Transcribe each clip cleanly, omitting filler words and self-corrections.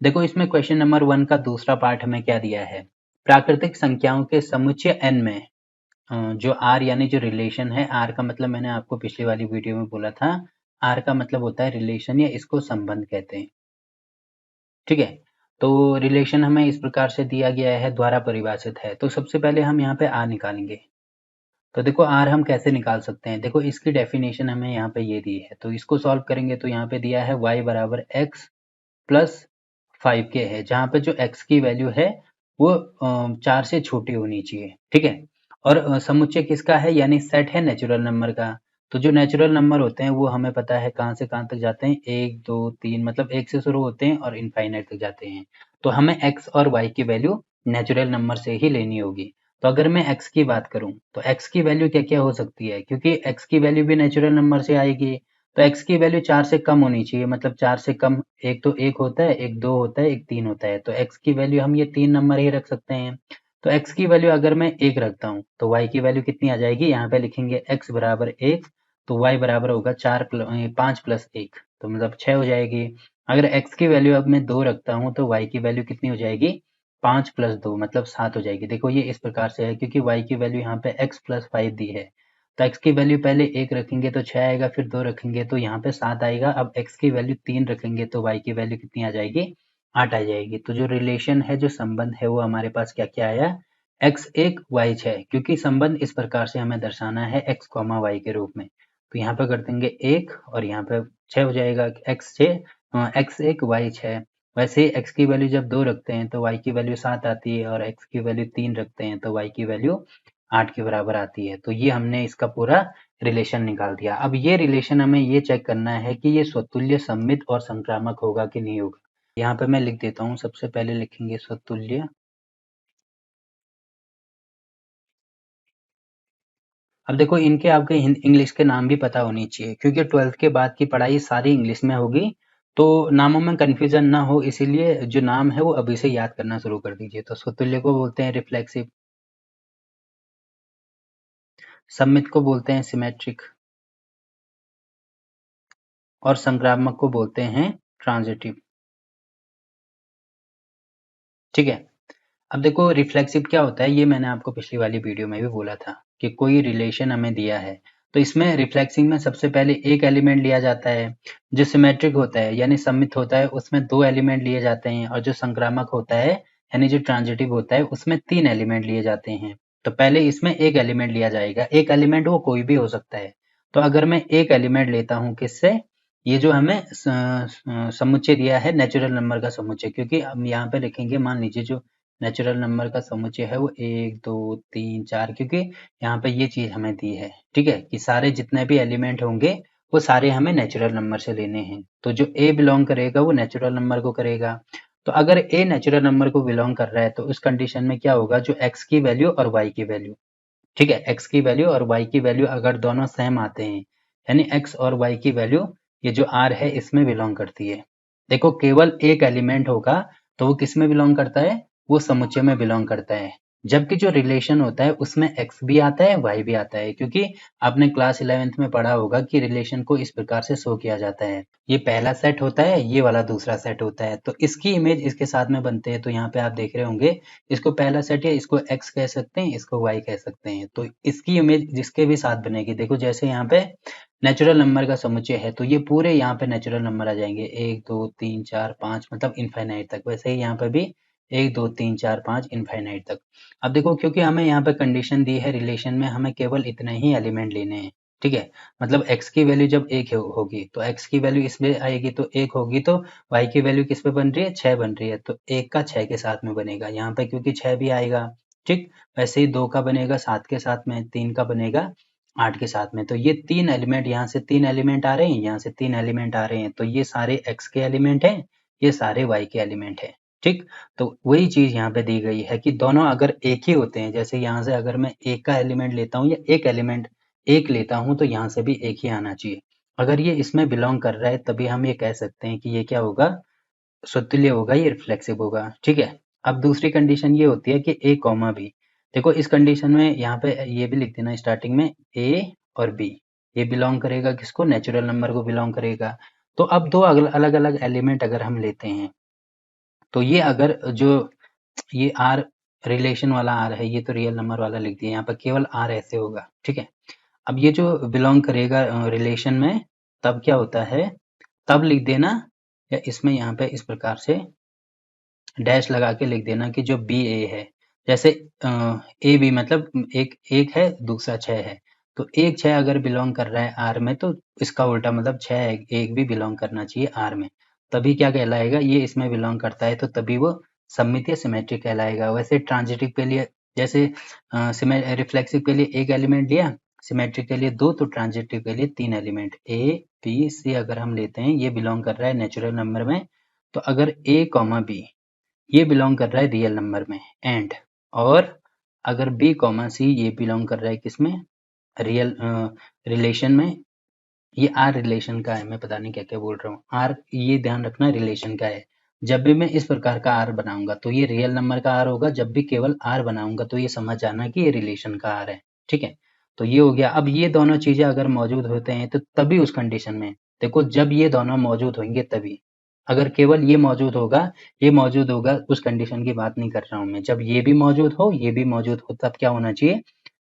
देखो इसमें question number 1 का दूसरा पार्ट हमें क्या दिया है, प्राकृतिक संख्याओं के समुच्चय n में जो r यानी जो रिलेशन है, r का मतलब मैंने आपको पिछली वाली वीडियो में बोला था, r का मतलब होता है रिलेशन या इसको संबंध कहते हैं। ठीक है, तो रिलेशन हमें इस प्रकार से दिया गया है, द्वारा परिभाषित है। तो सबसे पहले हम यहाँ पे r निकालेंगे। तो देखो r हम कैसे निकाल सकते हैं, देखो इसकी डेफिनेशन हमें यहाँ पे ये दी है, तो इसको सॉल्व करेंगे तो यहाँ पे दिया है y बराबर x प्लस 5k है, जहाँ पे जो x की वैल्यू है वो 4 से छोटी होनी चाहिए। ठीक है, और समुच्चय किसका है, यानी सेट है नेचुरल नंबर का। तो जो नेचुरल नंबर होते हैं वो हमें पता है कहाँ से कहाँ तक जाते हैं, 1 2 3, मतलब 1 से शुरू होते हैं और इनफाइनाइट तक जाते हैं। तो हमें x और y की वैल्यू नेचुरल नंबर से ही लेनी होगी। तो अगर मैं x की बात करूं तो x की वैल्यू क्या क्या हो सकती है, क्योंकि x की वैल्यू भी नेचुरल नंबर से आएगी। तो x की वैल्यू 4 से कम होनी चाहिए, मतलब 4 से कम, एक तो 1 होता है, एक 2 होता है, एक 3 होता है। तो x की वैल्यू हम ये 3 नंबर ही रख सकते हैं। तो x की वैल्यू अगर मैं 1 रखता हूँ तो y की वैल्यू कितनी आ जाएगी, यहाँ पे लिखेंगे x बराबर 1, तो y बराबर होगा 5 प्लस 1, तो मतलब 6 हो जाएगी। अगर x की वैल्यू अब मैं 2 रखता हूँ तो y की वैल्यू कितनी हो जाएगी, 5 प्लस 2 मतलब 7 हो जाएगी। देखो ये इस प्रकार से है, क्योंकि y की वैल्यू यहाँ पे x प्लस 5 दी है। तो x की वैल्यू पहले 1 रखेंगे तो 6 आएगा, फिर 2 रखेंगे तो यहाँ पे 7 आएगा। अब x की वैल्यू 3 रखेंगे तो y की वैल्यू कितनी आ जाएगी, 8 आ जाएगी। तो जो रिलेशन है, जो संबंध है, वो हमारे पास क्या क्या आया, x1 y6, क्योंकि संबंध इस प्रकार से हमें दर्शाना है x कॉमा y के रूप में। तो यहाँ पे कर देंगे 1 और यहाँ पे 6 हो जाएगा, x1 y6। वैसे ही x की वैल्यू जब 2 रखते हैं तो y की वैल्यू 7 आती है, और x की वैल्यू 3 रखते हैं तो y की वैल्यू 8 के बराबर आती है। तो ये हमने इसका पूरा रिलेशन निकाल दिया। अब ये रिलेशन हमें ये चेक करना है कि ये स्वतुल्य, सममित और संक्रामक होगा कि नहीं होगा। यहाँ पे मैं लिख देता हूँ, सबसे पहले लिखेंगे स्वतुल्य। अब देखो इनके आपके इंग्लिश के नाम भी पता होनी चाहिए, क्योंकि 12th के बाद की पढ़ाई सारी इंग्लिश में होगी। तो नामों में कंफ्यूजन ना हो, इसीलिए जो नाम है वो अभी से याद करना शुरू कर दीजिए। तो स्वतुल्य को बोलते हैं रिफ्लेक्सिव, सममित को बोलते हैं सिमेट्रिक, और संक्रामक को बोलते हैं ट्रांजिटिव। ठीक है, अब देखो रिफ्लेक्सिव क्या होता है, ये मैंने आपको पिछली वाली वीडियो में भी बोला था कि कोई रिलेशन हमें दिया है, तो इसमें रिफ्लेक्सिव में सबसे पहले एक एलिमेंट लिया जाता है। जो सिमेट्रिक होता है यानी सममित होता है, उसमें 2 एलिमेंट लिए जाते हैं, और जो संक्रामक होता है यानी जो ट्रांजिटिव होता है, उसमें 3 एलिमेंट लिए जाते हैं। तो पहले इसमें एक एलिमेंट लिया जाएगा, एक एलिमेंट वो कोई भी हो सकता है। तो अगर मैं एक एलिमेंट लेता हूँ किससे, ये जो हमें समुच्चय दिया है नेचुरल नंबर का समुच्चय, क्योंकि हम यहाँ पे लिखेंगे, मान लीजिए जो नेचुरल नंबर का समुच्चय है वो 1 2 3 4, क्योंकि यहाँ पे ये चीज हमें दी है। ठीक है, कि सारे जितने भी एलिमेंट होंगे वो सारे हमें नेचुरल नंबर से लेने हैं। तो जो ए बिलोंग करेगा वो नेचुरल नंबर को करेगा। तो अगर ए नेचुरल नंबर को बिलोंग कर रहा है तो उस कंडीशन में क्या होगा, जो एक्स की वैल्यू और वाई की वैल्यू, ठीक है, एक्स की वैल्यू और वाई की वैल्यू अगर दोनों सेम आते हैं, यानी एक्स और वाई की वैल्यू, ये जो आर है इसमें बिलोंग करती है। देखो केवल एक एलिमेंट होगा तो वो किस में बिलोंग करता है, वो समुच्चय में बिलोंग करता है। जबकि जो रिलेशन होता है उसमें एक्स भी आता है, वाई भी आता है, क्योंकि आपने क्लास 11th में पढ़ा होगा कि रिलेशन को इस प्रकार से शो किया जाता है। ये पहला सेट होता है, ये वाला दूसरा सेट होता है, तो इसकी इमेज इसके साथ में बनते हैं। तो यहाँ पे आप देख रहे होंगे, इसको पहला सेट है, इसको एक्स कह सकते हैं, इसको वाई कह सकते हैं। तो इसकी इमेज जिसके भी साथ बनेगी, देखो जैसे यहाँ पे नेचुरल नंबर का समुच्चय है तो ये पूरे यहाँ पे नेचुरल नंबर आ जाएंगे, 1 2 3 4 5, मतलब इनफाइनाइट तक। वैसे ही यहाँ पे भी 1 2 3 4 5 इनफाइनाइट तक। अब देखो क्योंकि हमें यहाँ पे कंडीशन दी है, रिलेशन में हमें केवल इतने ही एलिमेंट लेने हैं। ठीक है, मतलब x की वैल्यू जब 1 होगी तो x की वैल्यू इसमें आएगी, तो 1 होगी तो y की वैल्यू किस पे बन रही है, 6 बन रही है, तो 1 का 6 के साथ में बनेगा यहाँ पे, क्योंकि 6 भी आएगा। ठीक, वैसे ही 2 का बनेगा 7 के साथ में, 3 का बनेगा 8 के साथ में। तो ये 3 एलिमेंट, यहाँ से 3 एलिमेंट आ रहे हैं, यहाँ से 3 एलिमेंट आ रहे हैं, तो ये सारे x के एलिमेंट हैं, ये सारे y के एलिमेंट हैं। ठीक, तो वही चीज यहाँ पे दी गई है कि दोनों अगर एक ही होते हैं, जैसे यहाँ से अगर मैं एक का एलिमेंट लेता हूँ या एक एलिमेंट एक लेता हूँ तो यहाँ से भी एक ही आना चाहिए। अगर ये इसमें बिलोंग कर रहा है तभी हम ये कह सकते हैं कि ये क्या होगा, स्वतुल्य होगा, ये रिफ्लेक्सिव होगा। ठीक है, अब दूसरी कंडीशन ये होती है कि ए कॉमा बी। देखो इस कंडीशन में यहाँ पे ये भी लिख देना स्टार्टिंग में, ए और बी, ये बिलोंग करेगा किसको, नेचुरल नंबर को बिलोंग करेगा। तो अब दो अलग अलग एलिमेंट अगर हम लेते हैं, तो ये अगर जो ये आर रिलेशन वाला आर है, ये तो रियल नंबर वाला लिख दिया, यहाँ पर केवल आर ऐसे होगा, ठीक है। अब ये जो बिलोंग करेगा रिलेशन में, तब क्या होता है, तब लिख देना, या इसमें यहाँ पे इस प्रकार से डैश लगा के लिख देना कि जो बी ए है, जैसे ए बी मतलब एक एक है, दूसरा 6 है, तो एक 6 अगर बिलोंग कर रहा है आर में, तो इसका उल्टा मतलब 6 एक भी बिलोंग करना चाहिए आर में, तभी क्या कहलाएगा, ये इसमें बिलोंग करता है, तो तभी वो सममित या सिमेट्रिक कहलाएगा। वैसे ट्रांजिटिव के लिए, जैसे रिफ्लेक्सिव के लिए एक एलिमेंट लिया, सिमेट्रिक के लिए 2, तो ट्रांजिटिव के लिए 3 एलिमेंट ए बी सी अगर हम लेते हैं, ये बिलोंग कर रहा है नेचुरल नंबर में, तो अगर ए कॉमा बी ये बिलोंग कर रहा है रियल नंबर में, एंड और अगर बी कॉमा सी ये बिलोंग कर रहा है किसमें, रियल रिलेशन में, ये आर रिलेशन का है, मैं पता नहीं क्या क्या बोल रहा हूँ, आर ये ध्यान रखना रिलेशन का है। जब भी मैं इस प्रकार का आर बनाऊंगा तो ये रियल नंबर का आर होगा, जब भी केवल आर बनाऊंगा तो ये समझ जाना कि ये रिलेशन का आर है, ठीक है। तो ये हो गया। अब ये दोनों चीजें अगर मौजूद होते हैं तो तभी उस कंडीशन में, देखो जब ये दोनों मौजूद होंगे तभी, अगर केवल ये मौजूद होगा, ये मौजूद होगा, उस कंडीशन की बात नहीं कर रहा हूं मैं, जब ये भी मौजूद हो, ये भी मौजूद हो, तब क्या होना चाहिए,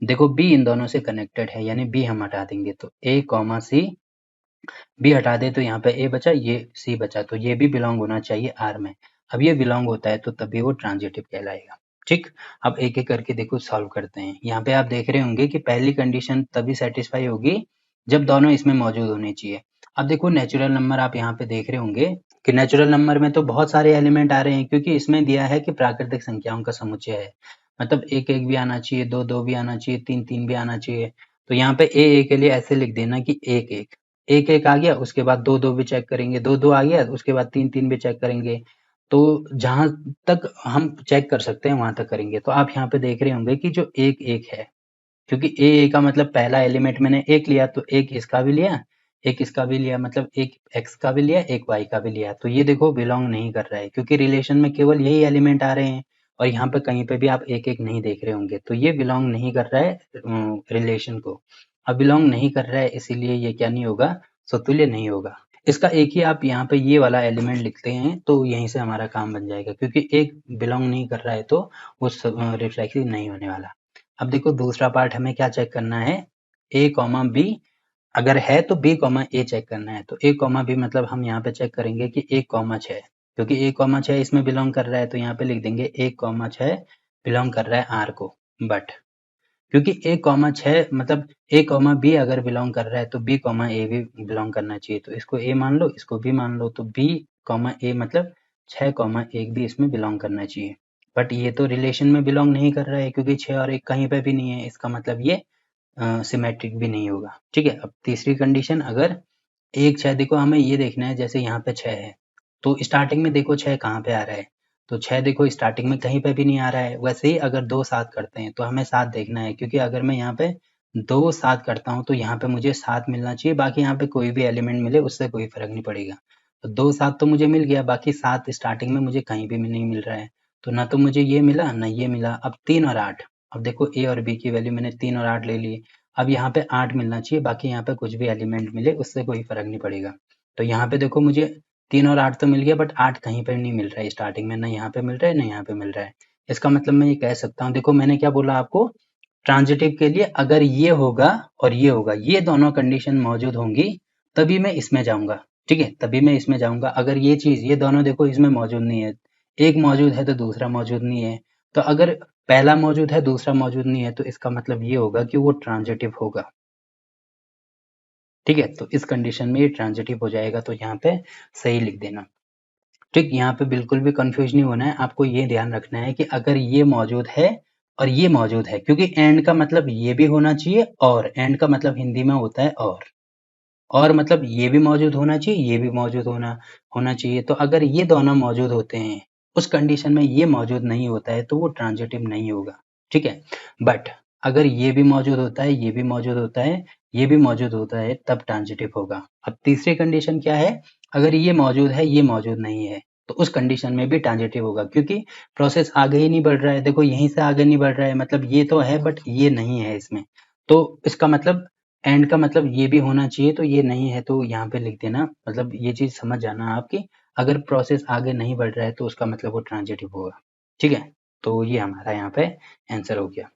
देखो बी इन दोनों से कनेक्टेड है, यानी बी हम हटा देंगे तो ए कॉमा सी, बी हटा दे तो यहाँ पे ए बचा, ये सी बचा, तो ये भी बिलोंग होना चाहिए आर में। अब ये बिलोंग होता है तो तभी वो ट्रांजिटिव कहलाएगा, ठीक। अब एक एक करके देखो सॉल्व करते हैं। यहाँ पे आप देख रहे होंगे कि पहली कंडीशन तभी सेटिस्फाई होगी जब दोनों इसमें मौजूद होने चाहिए। अब देखो नेचुरल नंबर आप यहाँ पे देख रहे होंगे कि नेचुरल नंबर में तो बहुत सारे एलिमेंट आ रहे हैं, क्योंकि इसमें दिया है कि प्राकृतिक संख्याओं का समुच्चय है, मतलब एक एक भी आना चाहिए, दो दो भी आना चाहिए, तीन तीन भी आना चाहिए। तो यहाँ पे ए के लिए ऐसे लिख देना कि एक एक, एक एक आ गया, उसके बाद दो दो भी चेक करेंगे, दो दो आ गया, उसके बाद तीन तीन भी चेक करेंगे। तो जहां तक हम चेक कर सकते हैं वहां तक करेंगे। तो आप यहाँ पे देख रहे होंगे कि जो एक एक है, क्योंकि ए का मतलब पहला एलिमेंट मैंने एक लिया, तो एक इसका भी लिया, एक इसका भी लिया, मतलब एक एक्स का भी लिया, एक वाई का भी लिया, तो ये देखो बिलोंग नहीं कर रहा है, क्योंकि रिलेशन में केवल यही एलिमेंट आ रहे हैं, और यहाँ पे कहीं पे भी आप एक एक नहीं देख रहे होंगे, तो ये बिलोंग नहीं कर रहा है रिलेशन को। अब बिलोंग नहीं कर रहा है, इसीलिए ये क्या नहीं होगा, स्वतुल्य नहीं होगा। इसका एक ही आप यहाँ पे ये वाला एलिमेंट लिखते हैं तो यहीं से हमारा काम बन जाएगा, क्योंकि एक बिलोंग नहीं कर रहा है तो वो रिफ्लेक्सिव नहीं होने वाला। अब देखो दूसरा पार्ट हमें क्या चेक करना है, ए कॉमा बी अगर है तो बी कॉमा ए चेक करना है। तो ए कॉमा बी मतलब हम यहाँ पे चेक करेंगे कि एक कॉमा 6, क्योंकि एक कॉमा 6 इसमें बिलोंग कर रहा है, तो यहाँ पे लिख देंगे एक कॉमा 6 बिलोंग कर रहा है आर को। बट क्योंकि ए कॉमा 6 मतलब ए कॉमा बी अगर बिलोंग कर रहा है तो बी कॉमा ए भी बिलोंग करना चाहिए, तो इसको ए मान लो, इसको बी मान लो, तो बी कॉमा ए मतलब 6 कॉमा 1 भी इसमें बिलोंग करना चाहिए। बट ये तो रिलेशन में बिलोंग नहीं कर रहा है, क्योंकि 6 और 1 कहीं पे भी नहीं है, इसका मतलब ये सिमेट्रिक भी नहीं होगा, ठीक है। अब तीसरी कंडीशन, अगर एक 6, देखो हमें ये देखना है, जैसे यहाँ पे 6 है, तो स्टार्टिंग में देखो 6 कहाँ पे आ रहा है, तो 6 देखो स्टार्टिंग में कहीं पे भी नहीं आ रहा है। वैसे ही अगर 2 7 करते हैं तो हमें 7 देखना है, क्योंकि अगर मैं यहाँ पे 2 7 करता हूँ तो यहाँ पे मुझे 7 मिलना चाहिए, बाकी यहाँ पे कोई भी एलिमेंट मिले उससे कोई फर्क नहीं पड़ेगा। तो 2 7 तो मुझे मिल गया, बाकी 7 स्टार्टिंग में मुझे कहीं भी नहीं मिल रहा है, तो ना तो मुझे ये मिला ना ये मिला। अब 3 और 8, अब देखो ए और बी की वैल्यू मैंने 3 और 8 ले ली, अब यहाँ पे 8 मिलना चाहिए, बाकी यहाँ पे कुछ भी एलिमेंट मिले उससे कोई फर्क नहीं पड़ेगा। तो यहाँ पे देखो मुझे 3 और 8 तो मिल गया, बट 8 कहीं पे नहीं मिल रहा है स्टार्टिंग में, ना यहाँ पे मिल रहा है ना यहाँ पे मिल रहा है। इसका मतलब मैं ये कह सकता हूँ, देखो मैंने क्या बोला आपको, ट्रांजिटिव के लिए अगर ये होगा और ये होगा, ये दोनों कंडीशन मौजूद होंगी, तभी मैं इसमें जाऊंगा, ठीक है, तभी मैं इसमें जाऊंगा। अगर ये चीज, ये दोनों देखो इसमें मौजूद नहीं है, एक मौजूद है तो दूसरा मौजूद नहीं है, तो अगर पहला मौजूद है दूसरा मौजूद नहीं है, तो इसका मतलब ये होगा कि वो ट्रांजिटिव होगा, ठीक है। तो इस कंडीशन में ये ट्रांजिटिव हो जाएगा, तो यहाँ पे सही लिख देना, ठीक। यहाँ पे बिल्कुल भी कंफ्यूज नहीं होना है, आपको ये ध्यान रखना है कि अगर ये मौजूद है और ये मौजूद है, क्योंकि एंड का मतलब ये भी होना चाहिए, और एंड का मतलब हिंदी में होता है और मतलब ये भी मौजूद होना चाहिए, ये भी मौजूद होना होना चाहिए। तो अगर ये दोनों मौजूद होते हैं, उस कंडीशन में ये मौजूद नहीं होता है, तो वो ट्रांजिटिव नहीं होगा, ठीक है। बट अगर ये भी मौजूद होता है, ये भी मौजूद होता है, ये भी मौजूद होता है, तब ट्रांजिटिव होगा। अब तीसरी कंडीशन क्या है, अगर ये मौजूद है, ये मौजूद नहीं है, तो उस कंडीशन में भी ट्रांजिटिव होगा, क्योंकि प्रोसेस आगे ही नहीं बढ़ रहा है। देखो यहीं से आगे नहीं बढ़ रहा है, मतलब ये तो है बट ये नहीं है इसमें, तो इसका मतलब एंड का मतलब ये भी होना चाहिए, तो ये नहीं है, तो यहाँ पे लिख देना, मतलब ये चीज समझ जाना आपकी, अगर प्रोसेस आगे नहीं बढ़ रहा है तो उसका मतलब वो ट्रांजिटिव होगा। ठीक है, तो ये हमारा यहाँ पे आंसर हो गया।